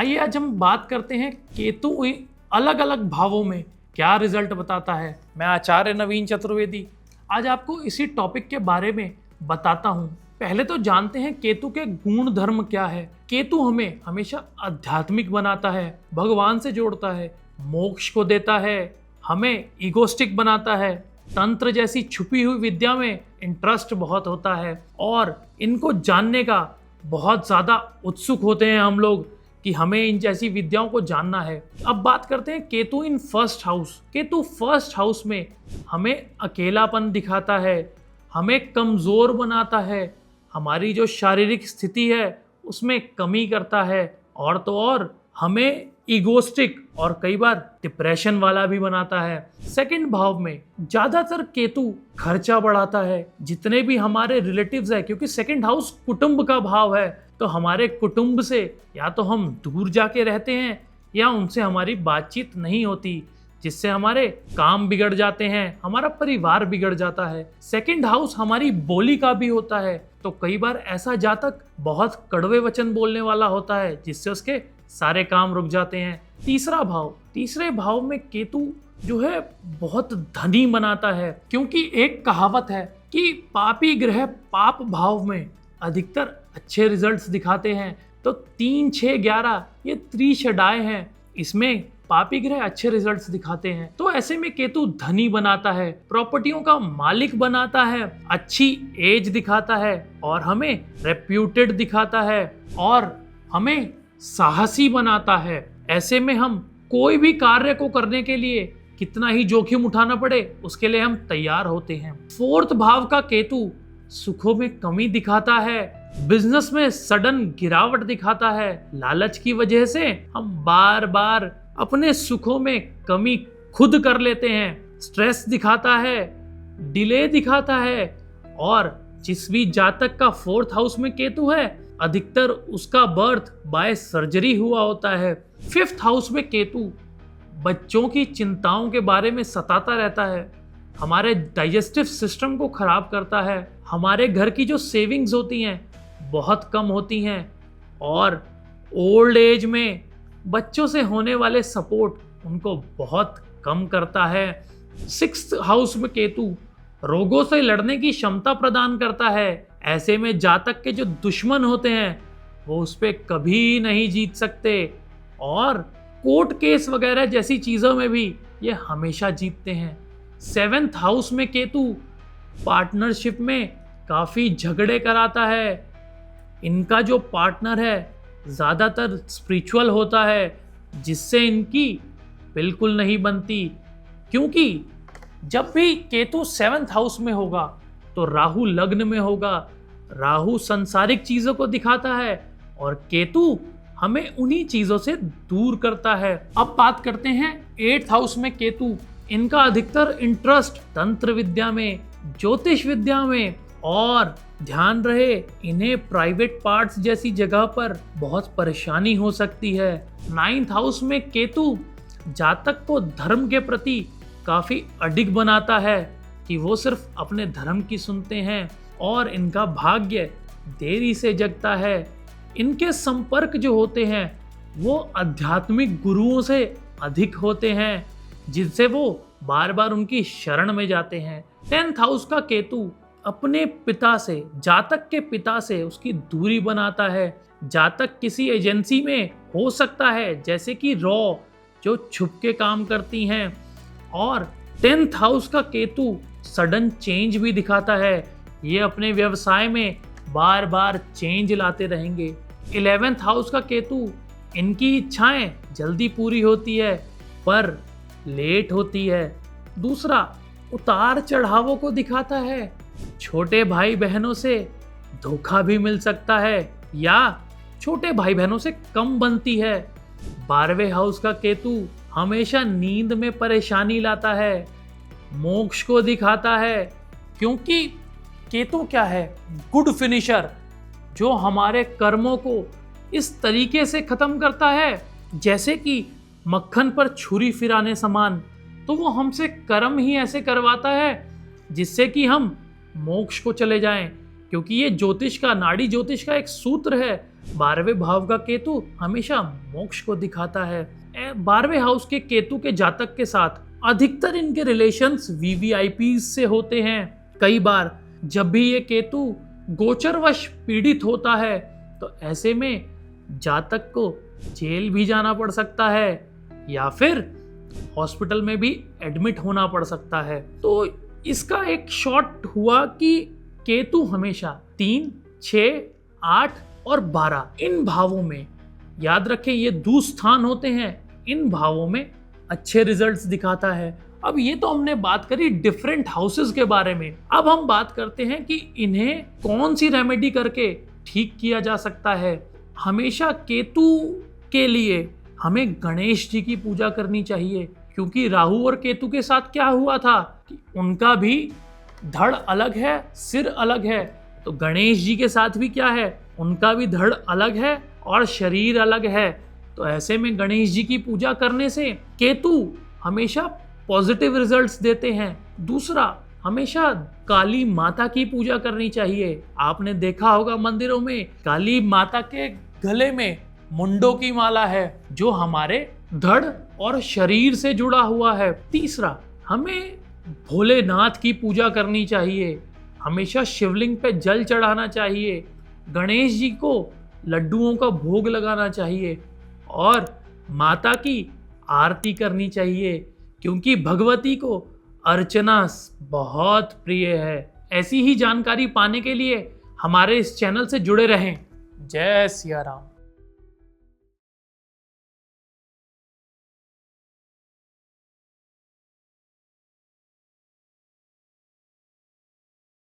आइए आज हम बात करते हैं केतु अलग अलग भावों में क्या रिजल्ट बताता है। मैं आचार्य नवीन चतुर्वेदी आज आपको इसी टॉपिक के बारे में बताता हूँ। पहले तो जानते हैं केतु के गुण धर्म क्या है। केतु हमें हमेशा आध्यात्मिक बनाता है, भगवान से जोड़ता है, मोक्ष को देता है, हमें इगोस्टिक बनाता है, तंत्र जैसी छुपी हुई विद्या में इंटरेस्ट बहुत होता है और इनको जानने का बहुत ज्यादा उत्सुक होते हैं हम लोग कि हमें इन जैसी विद्याओं को जानना है। अब बात करते हैं Ketu in first house. Ketu first house में हमें अकेलापन दिखाता है, हमें कमजोर बनाता है, हमारी जो शारीरिक स्थिति है उसमें कमी करता है और तो और हमें इगोस्टिक और कई बार डिप्रेशन वाला भी बनाता है। सेकंड भाव में ज्यादातर केतु खर्चा बढ़ाता है। जितने भी हमारे रिलेटिव्स है, क्योंकि सेकंड हाउस कुटुंब का भाव है, तो हमारे कुटुंब से या तो हम दूर जाके रहते हैं या उनसे हमारी बातचीत नहीं होती, जिससे हमारे काम बिगड़ जाते हैं, हमारा परिवार बिगड़ जाता है। सेकंड हाउस हमारी बोली का भी होता है, तो कई बार ऐसा जातक बहुत कड़वे वचन बोलने वाला होता है जिससे उसके सारे काम रुक जाते हैं। तीसरे भाव में केतु जो है बहुत धनी बनाता है, क्योंकि एक कहावत है कि पापी ग्रह पाप भाव में अधिकतर अच्छे रिजल्ट्स दिखाते हैं। तो 3, 6, 11 ये त्रिशडाएं हैं, इसमें पापी ग्रह अच्छे रिजल्ट्स दिखाते हैं। तो ऐसे में केतु धनी बनाता है, प्रॉपर्टियों का मालिक बनाता है, अच्छी एज दिखाता है और हमें रेप्यूटेड दिखाता है और हमें साहसी बनाता है। ऐसे में हम कोई भी कार्य को करने के लिए कितना ही जोखिम उठाना पड़े उसके लिए हम तैयार होते हैं। फोर्थ भाव का केतु सुखों में कमी दिखाता है, बिजनेस में सडन गिरावट दिखाता है। लालच की वजह से हम बार बार अपने सुखों में कमी खुद कर लेते हैं। स्ट्रेस दिखाता है, डिले दिखाता है और जिस भी जातक का फोर्थ हाउस में केतु है अधिकतर उसका बर्थ बाय सर्जरी हुआ होता है। फिफ्थ हाउस में केतु बच्चों की चिंताओं के बारे में सताता रहता है, हमारे डाइजेस्टिव सिस्टम को खराब करता है, हमारे घर की जो सेविंग्स होती हैं बहुत कम होती हैं और ओल्ड एज में बच्चों से होने वाले सपोर्ट उनको बहुत कम करता है। सिक्स्थ हाउस में केतु रोगों से लड़ने की क्षमता प्रदान करता है। ऐसे में जातक के जो दुश्मन होते हैं वो उस पर कभी नहीं जीत सकते और कोर्ट केस वगैरह जैसी चीजों में भी ये हमेशा जीतते हैं। सेवेंथ हाउस में केतु पार्टनरशिप में काफी झगड़े कराता है। इनका जो पार्टनर है ज्यादातर स्पिरिचुअल होता है जिससे इनकी बिल्कुल नहीं बनती, क्योंकि जब भी केतु सेवेंथ हाउस में होगा तो राहु लग्न में होगा। राहु संसारिक चीजों को दिखाता है और केतु हमें उन्हीं चीजों से दूर करता है। अब बात करते हैं एट्थ हाउस में केतु। इनका अधिकतर इंटरेस्ट तंत्र विद्या में, ज्योतिष विद्या में और ध्यान रहे इन्हें प्राइवेट पार्ट्स जैसी जगह पर बहुत परेशानी हो सकती है। नाइन्थ हाउस में केतु जातक को धर्म के प्रति काफी अडिग बनाता है कि वो सिर्फ अपने धर्म की सुनते हैं और इनका भाग्य देरी से जगता है। इनके संपर्क जो होते हैं वो आध्यात्मिक गुरुओं से अधिक होते हैं जिनसे वो बार बार उनकी शरण में जाते हैं। 10th हाउस का केतु अपने पिता से, जातक के पिता से उसकी दूरी बनाता है। जातक किसी एजेंसी में हो सकता है जैसे कि रॉ जो छुप के काम करती हैं और 10th हाउस का केतु सडन चेंज भी दिखाता है। ये अपने व्यवसाय में बार बार चेंज लाते रहेंगे। 11th हाउस का केतु इनकी इच्छाएं जल्दी पूरी होती है पर लेट होती है। दूसरा, उतार चढ़ावों को दिखाता है। छोटे भाई बहनों से धोखा भी मिल सकता है या छोटे भाई बहनों से कम बनती है। 12वें हाउस का केतु हमेशा नींद में परेशानी लाता है, मोक्ष को दिखाता है, क्योंकि केतु क्या है, गुड फिनिशर, जो हमारे कर्मों को इस तरीके से खत्म करता है जैसे कि मक्खन पर छुरी फिराने समान। तो वो हमसे कर्म ही ऐसे करवाता है जिससे कि हम मोक्ष को चले जाएं, क्योंकि ये ज्योतिष का, नाड़ी ज्योतिष का एक सूत्र है, 12वें भाव का केतु हमेशा मोक्ष को दिखाता है। 12वें हाउस के केतु के जातक के साथ अधिकतर इनके रिलेशंस वीवीआईपी से होते हैं। कई बार जब भी ये केतु गोचरवश पीड़ित होता है तो ऐसे में जातक को जेल भी जाना पड़ सकता है या फिर हॉस्पिटल में भी एडमिट होना पड़ सकता है। तो इसका एक शॉर्ट हुआ कि केतु हमेशा 3, 6, 8 और 12 इन भावों में, याद रखें ये दुस्थान होते हैं, इन भावों में अच्छे रिजल्ट्स दिखाता है। अब ये तो हमने बात करी डिफरेंट हाउसेस के बारे में। अब हम बात करते हैं कि इन्हें कौन सी रेमेडी करके ठीक किया जा सकता है। हमेशा केतु के लिए हमें गणेश जी की पूजा करनी चाहिए, क्योंकि राहु और केतु के साथ क्या हुआ था कि उनका भी धड़ अलग है, सिर अलग है। तो गणेश जी के साथ भी क्या है, उनका भी धड़ अलग है और शरीर अलग है। तो ऐसे में गणेश जी की पूजा करने से केतु हमेशा पॉजिटिव रिजल्ट्स देते हैं। दूसरा, हमेशा काली माता की पूजा करनी चाहिए। आपने देखा होगा मंदिरों में काली माता के गले में मुंडों की माला है, जो हमारे धड़ और शरीर से जुड़ा हुआ है। तीसरा, हमें भोलेनाथ की पूजा करनी चाहिए। हमेशा शिवलिंग पे जल चढ़ाना चाहिए, गणेश जी को लड्डुओं का भोग लगाना चाहिए और माता की आरती करनी चाहिए, क्योंकि भगवती को अर्चना बहुत प्रिय है। ऐसी ही जानकारी पाने के लिए हमारे इस चैनल से जुड़े रहें। जय सिया राम।